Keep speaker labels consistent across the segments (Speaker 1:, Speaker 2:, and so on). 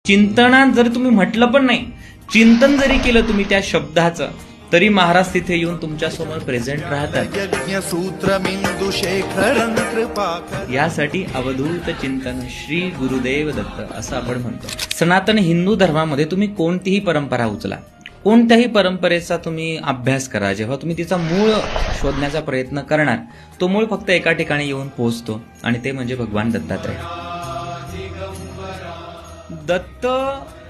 Speaker 1: चिंतनात जरी तुम्ही म्हटलं पण नाही, चिंतन जरी केलं तुम्ही त्या शब्दाचं, तरी महाराज तिथे येऊन तुमच्या समोर प्रेझेंट राहतात. यासाठी अवधूत चिंतन श्री गुरुदेव दत्त असं आपण म्हणतो. सनातन हिंदू धर्मामध्ये तुम्ही कोणतीही परंपरा उचला, कोणत्याही परंपरेचा तुम्ही अभ्यास करा, जेव्हा तुम्ही तिचा मूळ शोधण्याचा प्रयत्न करणार, तो मूळ फक्त एका ठिकाणी येऊन पोहोचतो आणि ते म्हणजे भगवान दत्तात्रय. दत्त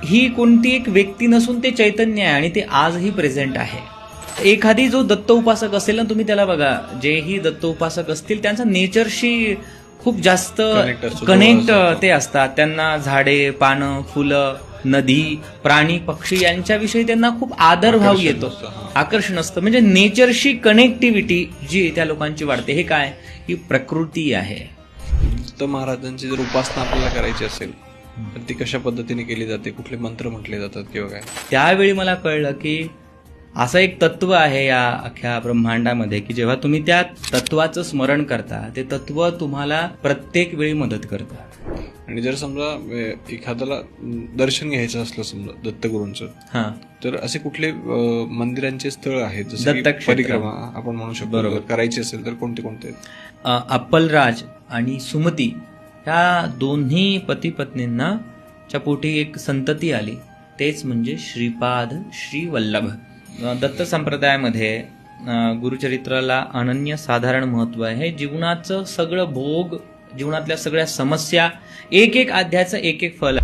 Speaker 1: ही कोणती एक व्यक्ती नसून ते चैतन्य आहे आणि ते आजही प्रेझेंट आहे. एखादी जो दत्त उपासक असेल ना, तुम्ही त्याला बघा, जेही दत्त उपासक असतील त्यांचा नेचरशी खूप जास्त कनेक्ट ते असतात. त्यांना झाडे, पानं, फुलं, नदी, प्राणी, पक्षी यांच्याविषयी त्यांना खूप आदर भाव येतो, आकर्षण असतं. म्हणजे नेचरशी कनेक्टिव्हिटी जी त्या लोकांची वाढते. हे काय, ही प्रकृती आहे.
Speaker 2: तर महाराजांची जर उपासना आपल्याला करायची असेल तर ती कशा पद्धतीने केली जाते, कुठले मंत्र म्हटले जातात किंवा काय?
Speaker 1: त्यावेळी मला कळलं की असं एक तत्व आहे या अख्ख्या ब्रह्मांडामध्ये की जेव्हा तुम्ही त्या तत्वाचं स्मरण करता, ते तत्व तुम्हाला प्रत्येक वेळी मदत करतं.
Speaker 2: आणि जर समजा एखाद्याला दर्शन घ्यायचं असलं समजा दत्तगुरूंचं, तर असे कुठले मंदिरांचे स्थळ आहेत जसे परिक्रमा आपण म्हणू शकतो, बरोबर, करायची असेल तर कोणते कोणते?
Speaker 1: अप्पलराज आणि सुमती ह्या दोन्ही पती पत्नींना च्या पोटी एक संतती आली, तेच म्हणजे श्रीपाद श्री वल्लभ. दत्त संप्रदायामध्ये गुरुचरित्राला अनन्य साधारण महत्व आहे. जीवनाचं सगळं भोग, जीवनातल्या सगळ्या समस्या, एक एक अध्यायाचं एक एक फल.